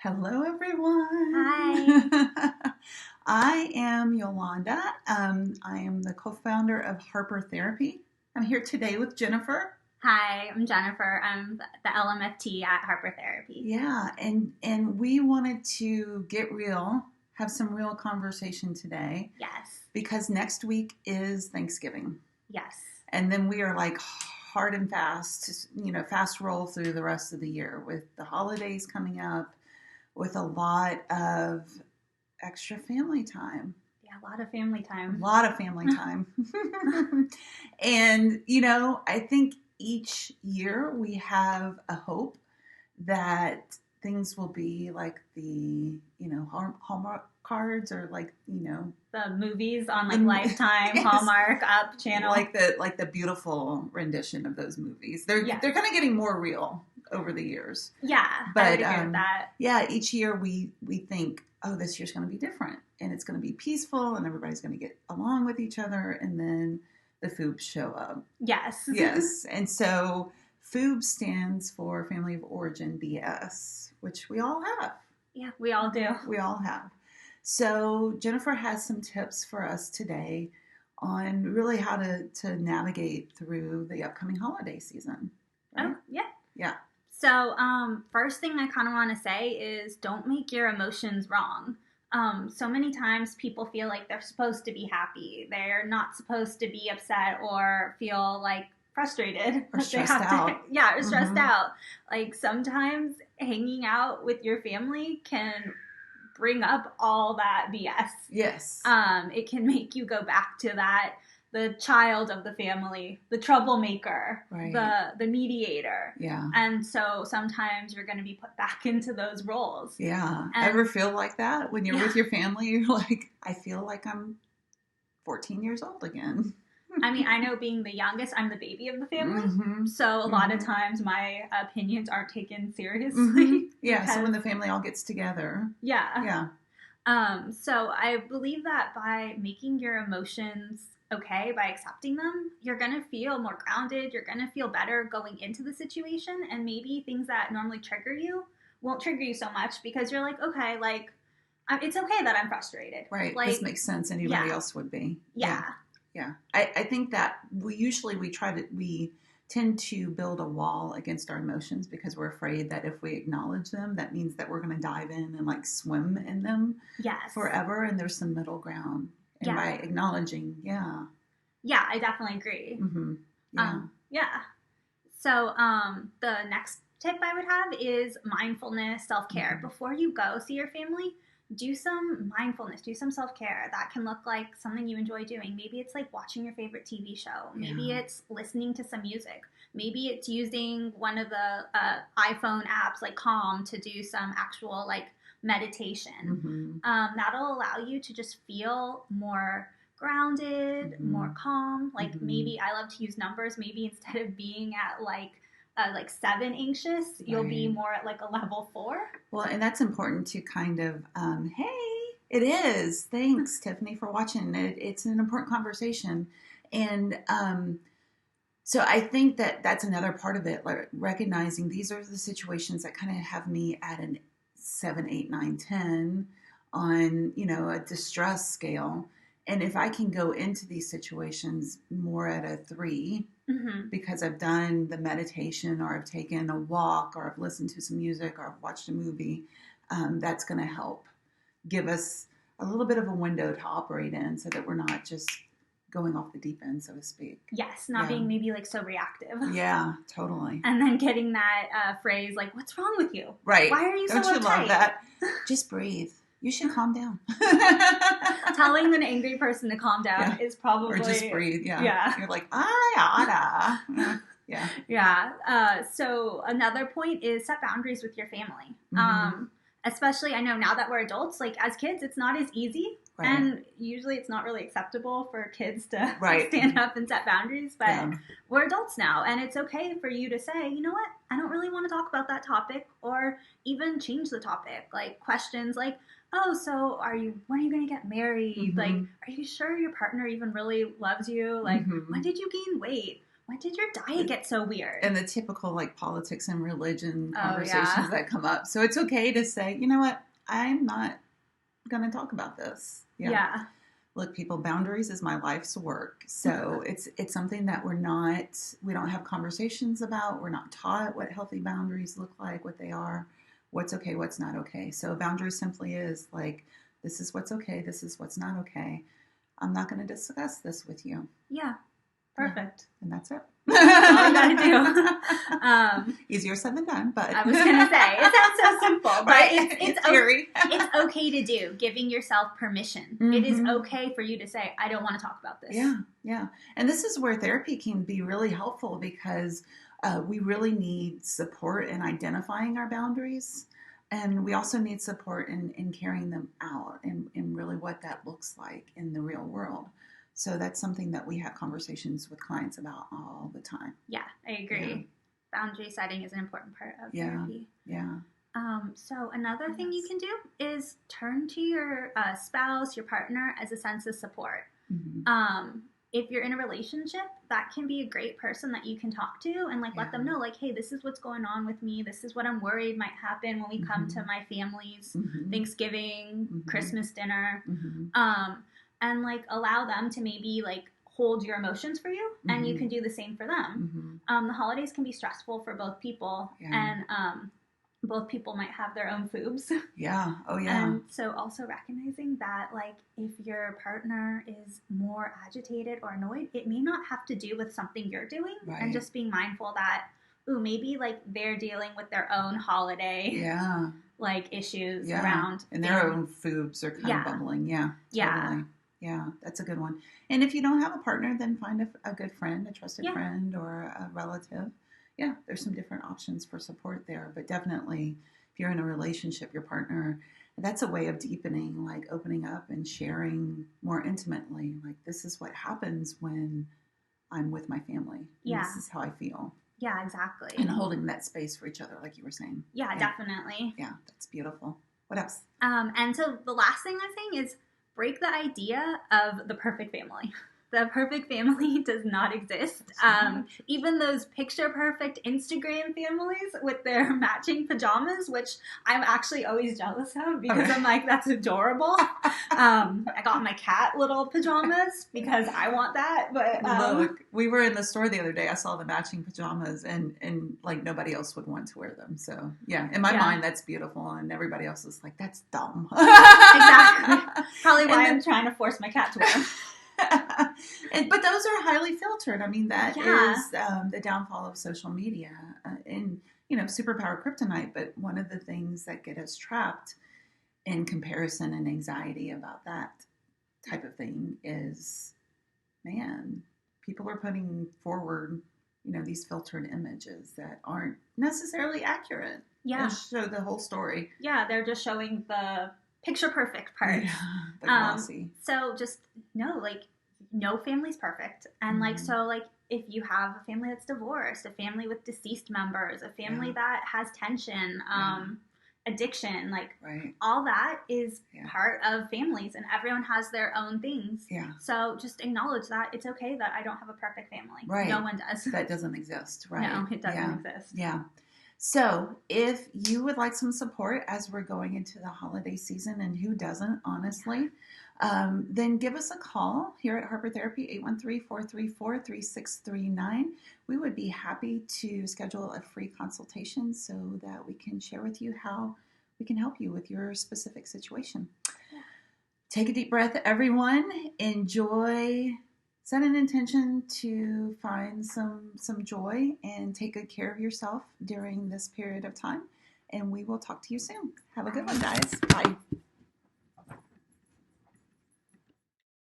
Hello, everyone. Hi. I am Yolanda. I am the co-founder of Harper Therapy. I'm here today with Jennifer. Hi, I'm Jennifer. I'm the LMFT at Harper Therapy. Yeah, and we wanted to get real, have some real conversation today. Yes. Because next week is Thanksgiving. Yes. And then we are like hard and fast, fast roll through the rest of the year with the holidays coming up, with a lot of extra family time. Yeah, a lot of family time. A lot of family time. And, I think each year we have a hope that things will be like the, Hallmark cards or like, the movies on like Lifetime, yes. Hallmark, Up channel. Like the beautiful rendition of those movies. They're kind of getting more real over the years. Yeah, but I would agree with that. Yeah, each year we think, oh, this year's going to be different, and it's going to be peaceful, and everybody's going to get along with each other, and then the FOOBs show up. Yes. Yes, and so FOOB stands for Family of Origin BS, which we all have. Yeah, we all do. We all have. So Jennifer has some tips for us today on really how to navigate through the upcoming holiday season. Right? Oh, yeah. Yeah. So, first thing I kind of want to say is don't make your emotions wrong. So many times people feel like they're supposed to be happy. They're not supposed to be upset or feel like frustrated. Or stressed out. Or stressed out. Like sometimes hanging out with your family can bring up all that BS. Yes. It can make you go back to that, the child of the family, the troublemaker, right. the mediator. Yeah. And so sometimes you're going to be put back into those roles. Yeah. Ever feel like that when you're with your family? You're like, I feel like I'm 14 years old again. I mean, I know being the youngest, I'm the baby of the family. Mm-hmm. So a lot of times my opinions aren't taken seriously. Mm-hmm. Yeah. So when the family all gets together. Yeah. Yeah. So I believe that by making your emotions okay, by accepting them, you're going to feel more grounded. You're going to feel better going into the situation. And maybe things that normally trigger you won't trigger you so much because you're like, okay, like, it's okay that I'm frustrated. Right. Like, this makes sense. Anybody else would be. Yeah. I think that we tend to build a wall against our emotions because we're afraid that if we acknowledge them, that means that we're going to dive in and like swim in them forever. And there's some middle ground. And by acknowledging, Yeah, I definitely agree. Mm-hmm. Yeah. So the next tip I would have is mindfulness, self-care. Mm-hmm. Before you go see your family, do some mindfulness, do some self-care. That can look like something you enjoy doing. Maybe it's like watching your favorite TV show. Maybe it's listening to some music. Maybe it's using one of the iPhone apps like Calm to do some actual like meditation. Mm-hmm. That'll allow you to just feel more grounded, more calm. Like maybe I love to use numbers. Maybe instead of being at like 7 anxious, you'll be more at like a level 4. Well, and that's important to kind of, hey, it is. Thanks, Tiffany, for watching. It's an important conversation. And so I think that that's another part of it, like recognizing these are the situations that kind of have me at an 7, 8, 9, 10 on, a distress scale. And if I can go into these situations more at a 3, because I've done the meditation or I've taken a walk or I've listened to some music or I've watched a movie, that's going to help give us a little bit of a window to operate in so that we're not just going off the deep end, so to speak. Yes, not being maybe like so reactive. Yeah, totally. And then getting that phrase like, what's wrong with you? Right. Why are you so uptight? Don't you love that? Just breathe. You should calm down. Telling an angry person to calm down is probably... Or just breathe, yeah. You're like, I oughta. Yeah. So another point is set boundaries with your family. Especially, I know now that we're adults, like as kids, it's not as easy. Right. And usually it's not really acceptable for kids to stand up and set boundaries. But we're adults now. And it's okay for you to say, you know what? I don't really want to talk about that topic. Or even change the topic. Like questions like, oh, so when are you going to get married? Like, are you sure your partner even really loves you? Like, when did you gain weight? when did your diet get so weird? And the typical like politics and religion Oh, conversations yeah. that come up. So it's okay to say, you know what, I'm not going to talk about this. Yeah. Look, people, boundaries is my life's work. So it's something that we don't have conversations about. We're not taught what healthy boundaries look like, what they are, what's okay, what's not okay. So boundaries simply is like, this is what's okay, this is what's not okay. I'm not going to discuss this with you. Yeah. Perfect. And that's it. That's all you gotta do. Easier said than done, but I was gonna say it sounds so simple, but right? it's okay to do. Giving yourself permission. Mm-hmm. It is okay for you to say, "I don't want to talk about this." Yeah. And this is where therapy can be really helpful because we really need support in identifying our boundaries, and we also need support in carrying them out and really what that looks like in the real world. So that's something that we have conversations with clients about all the time. Yeah, I agree. Yeah. Boundary setting is an important part of therapy. Yeah. So another thing you can do is turn to your spouse, your partner, as a sense of support. Mm-hmm. If you're in a relationship, that can be a great person that you can talk to and let them know, hey, this is what's going on with me. This is what I'm worried might happen when we come to my family's Thanksgiving, Christmas dinner. And allow them to maybe hold your emotions for you, and you can do the same for them. The holidays can be stressful for both people, and both people might have their own foobs. Yeah. Oh yeah. And so also recognizing that if your partner is more agitated or annoyed, it may not have to do with something you're doing, and just being mindful that maybe they're dealing with their own holiday issues around, and their own foobs are kind of bubbling. Yeah, that's a good one. And if you don't have a partner, then find a good friend, a trusted friend or a relative. Yeah, there's some different options for support there. But definitely, if you're in a relationship, your partner, that's a way of deepening, opening up and sharing more intimately. This is what happens when I'm with my family. Yeah. This is how I feel. Yeah, exactly. And holding that space for each other, like you were saying. Yeah, definitely. Yeah, that's beautiful. What else? And so the last thing I'm saying is break the idea of the perfect family. The perfect family does not exist. Even those picture perfect Instagram families with their matching pajamas, which I'm actually always jealous of because I'm that's adorable. I got my cat little pajamas because I want that. But look, we were in the store the other day. I saw the matching pajamas and nobody else would want to wear them. So yeah, in my mind that's beautiful, and everybody else is like, that's dumb. Exactly. Probably why I'm trying to force my cat to wear them. But those are highly filtered. I mean, that is the downfall of social media and, superpower kryptonite. But one of the things that get us trapped in comparison and anxiety about that type of thing is, man, people are putting forward, these filtered images that aren't necessarily accurate. Yeah. They show the whole story. Yeah, they're just showing the picture perfect part. Yeah, the glossy. So just know, no family's perfect. And if you have a family that's divorced, a family with deceased members, a family that has tension, addiction, all that is part of families, and everyone has their own things. Yeah. So just acknowledge that it's okay that I don't have a perfect family. Right. No one does. That doesn't exist. Right. No, it doesn't exist. Yeah. So if you would like some support as we're going into the holiday season, and who doesn't, honestly, then give us a call here at Harper Therapy, 813-434-3639. We would be happy to schedule a free consultation so that we can share with you how we can help you with your specific situation. Yeah. Take a deep breath, everyone. Enjoy. Set an intention to find some joy and take good care of yourself during this period of time. And we will talk to you soon. Have a good one, guys. Bye.